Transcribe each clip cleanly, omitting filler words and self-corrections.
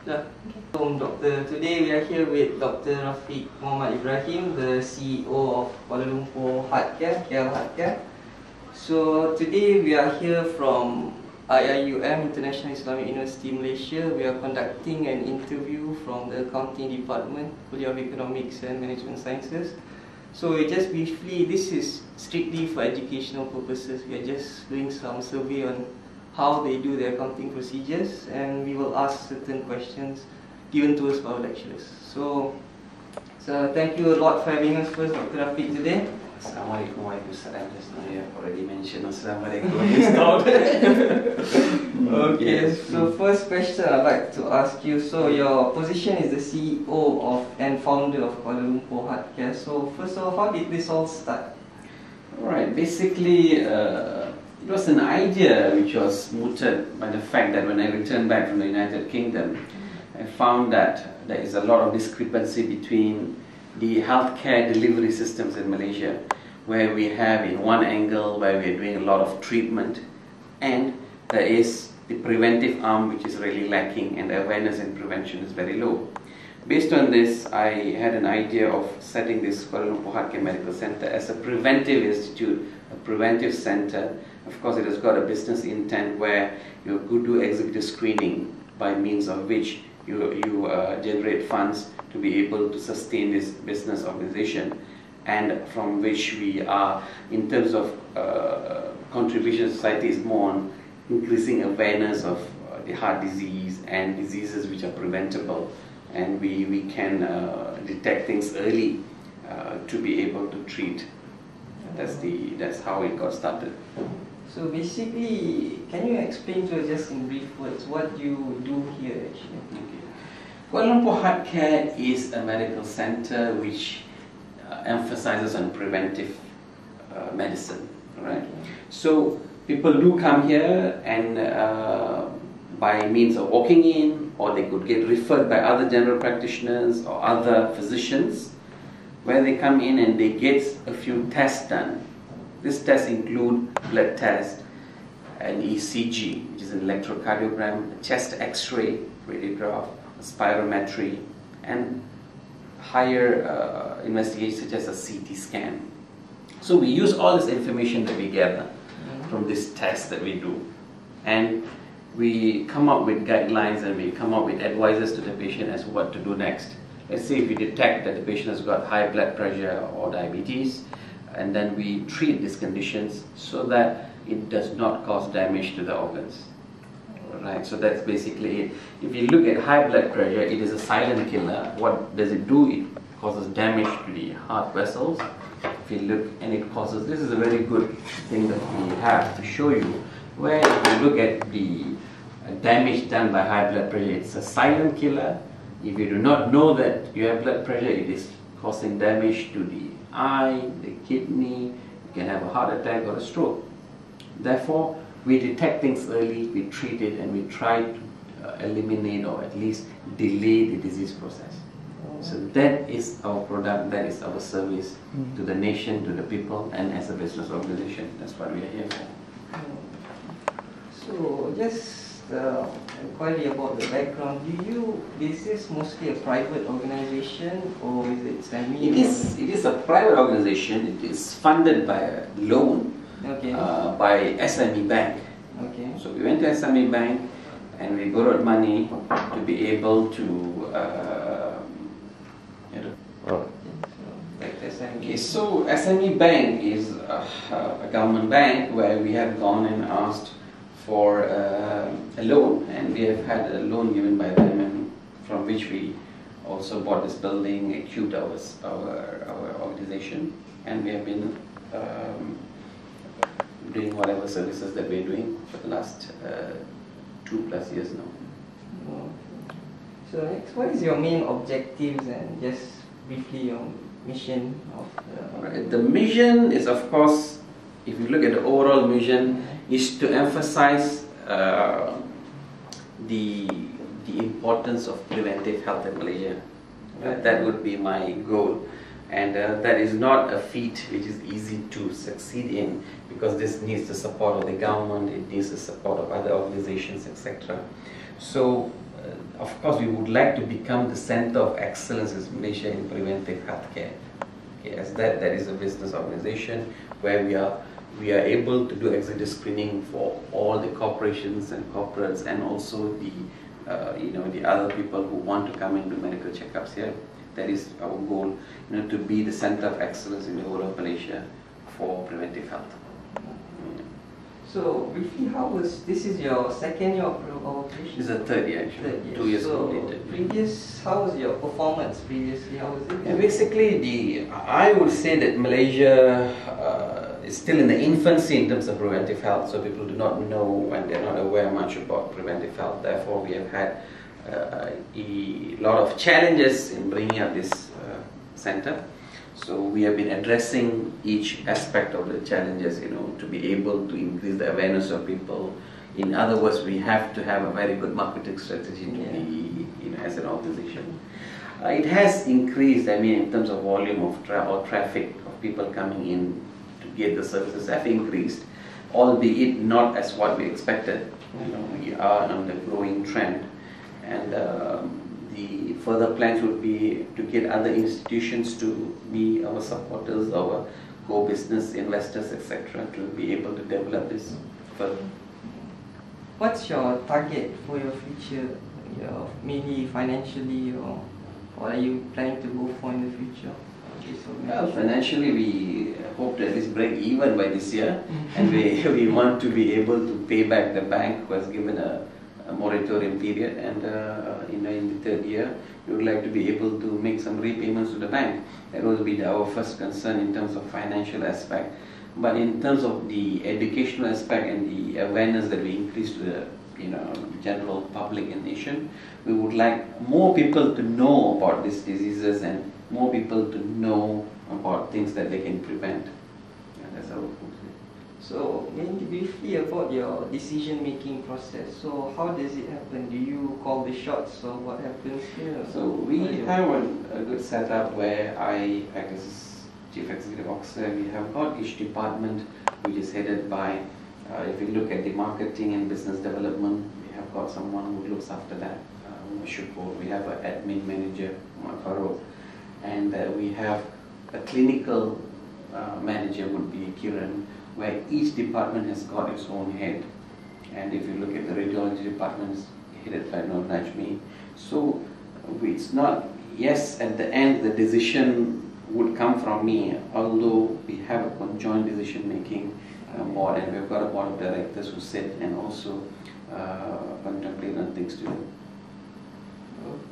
Yeah. Doctor. Today we are here with Dr. Rafiq Muhammad Ibrahim, the CEO of Kuala Lumpur Heartcare, Heartcare. So today we are here from IIUM, International Islamic University Malaysia. We are conducting an interview from the Accounting Department, Kuliah of Economics and Management Sciences. So just briefly, this is strictly for educational purposes. We are just doing some survey on how they do their accounting procedures, and we will ask certain questions given to us by our lecturers. So thank you a lot for having us first, Dr. Rafiq, today. Assalamualaikum warahmatullahi wabarakatuh. Just now you have already mentioned Assalamualaikum. Okay, so first question I'd like to ask you. So your position is the CEO of and founder of Kuala Lumpur Heartcare. So first of all, how did this all start? Alright, basically it was an idea which was mooted by the fact that when I returned back from the United Kingdom, I found that there is a lot of discrepancy between the healthcare delivery systems in Malaysia, where we have in one angle where we are doing a lot of treatment, and there is the preventive arm which is really lacking, and the awareness and prevention is very low. Based on this, I had an idea of setting this Kuala Lumpur Heartcare Medical Center as a preventive institute, a preventive center. Of course, it has got a business intent where you could do executive screening, by means of which you generate funds to be able to sustain this business organization, and from which we are, in terms of contribution to society, is more on increasing awareness of the heart disease and diseases which are preventable, and we can detect things early to be able to treat. That's how it got started. So basically, can you explain to us just in brief words what you do here actually? Okay. Kuala Lumpur Heartcare is a medical center which emphasizes on preventive medicine. Right? Okay. So people do come here, and by means of walking in, or they could get referred by other general practitioners or other physicians, where they come in and they get a few tests done. These tests include blood test, an ECG, which is an electrocardiogram, a chest X-ray, radiograph, a spirometry, and higher investigations such as a CT scan. So we use all this information that we gather from this test that we do, and we come up with guidelines, and we come up with advices to the patient as to what to do next. Let's say if we detect that the patient has got high blood pressure or diabetes, and then we treat these conditions so that it does not cause damage to the organs. Right, so that's basically it. If you look at high blood pressure, it is a silent killer. What does it do? It causes damage to the heart vessels. If you look, and it causes, this is a very good thing that we have to show you, where if you look at the damage done by high blood pressure, it's a silent killer. If you do not know that you have blood pressure, it is causing damage to the eye, the kidney, you can have a heart attack or a stroke. Therefore, we detect things early, we treat it, and we try to eliminate or at least delay the disease process. So that is our product, that is our service to the nation, to the people, and as a business organization. That's what we are here for. So just inquiry about the background. Is this mostly a private organization, or is it semi? It is a private organization. It is funded by a loan. Okay. By SME Bank. Okay. So we went to SME Bank and we borrowed money to be able to Okay, so SME Bank is a government bank where we have gone and asked for a loan, and we have had a loan given by them, and from which we also bought this building, equipped our organization, and we have been doing whatever services that we're doing for the last 2+ years now. So next, what is your main objectives, and just briefly your mission of the mission is, of course, if you look at the overall mission, is to emphasize the importance of preventive health in Malaysia. That would be my goal. And that is not a feat which is easy to succeed in, because this needs the support of the government, it needs the support of other organizations, etc. So of course, we would like to become the center of excellence in Malaysia in preventive health care. Okay, as that is a business organization where we are able to do executive screening for all the corporations and corporates, and also the the other people who want to come and do medical checkups here. That is our goal, to be the center of excellence in the whole of Malaysia for preventive health. So briefly, this is your second year of operation? This is the third year actually. 2 years completed. How was your performance previously? How was it? Yeah, basically, I would say that Malaysia is still in the infancy in terms of preventive health. So people do not know and they're not aware much about preventive health. Therefore, we have had a lot of challenges in bringing up this center. So we have been addressing each aspect of the challenges, to be able to increase the awareness of people. In other words, we have to have a very good marketing strategy to be, as an organization. It has increased, in terms of volume of traffic of people coming in to get the services have increased, albeit not as what we expected. We are on the growing trend, and the further plans would be to get other institutions to be our supporters, our co-business investors, etc., to be able to develop this further. What's your target for your future, mainly financially, or what are you planning to go for in the future? Well, financially, we hope to at least break even by this year, and we want to be able to pay back the bank who has given a moratorium period, and in the third year we would like to be able to make some repayments to the bank. That will be our first concern in terms of financial aspect. But in terms of the educational aspect and the awareness that we increase to the general public and nation, we would like more people to know about these diseases and more people to know about things that they can prevent. That's our focus. So, maybe briefly about your decision-making process. So, how does it happen? Do you call the shots, or what happens here? So, we have a good setup where I act as Chief Executive Officer. We have got each department which is headed by, if you look at the marketing and business development, we have got someone who looks after that, we have an admin manager, Farouk, and we have a clinical manager would be Kiran, where each department has got its own head. And if you look at the radiology department, it's headed by Nur Najmi. So it's not, yes, at the end the decision would come from me, although we have a conjoint decision making board, and we've got a board of directors who sit and also contemplate on things to do.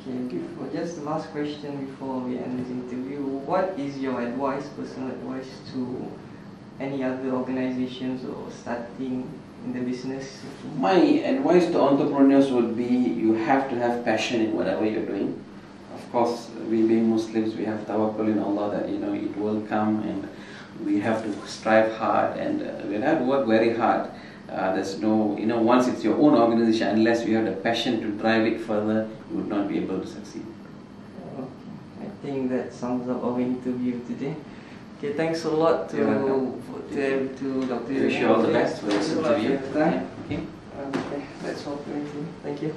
Okay, just the last question before we end this interview. What is your advice, personal advice, to any other organizations or starting in the business? My advice to entrepreneurs would be, you have to have passion in whatever you're doing. Of course, we being Muslims, we have tawakkul in Allah that it will come, and we have to strive hard, and we have to work very hard. There's no, once it's your own organization, unless you have the passion to drive it further, you would not be able to succeed. I think that sums up our interview today. Okay, thanks a lot to Dr. I wish you all the best for this interview. Okay, that's all for me. Thank you.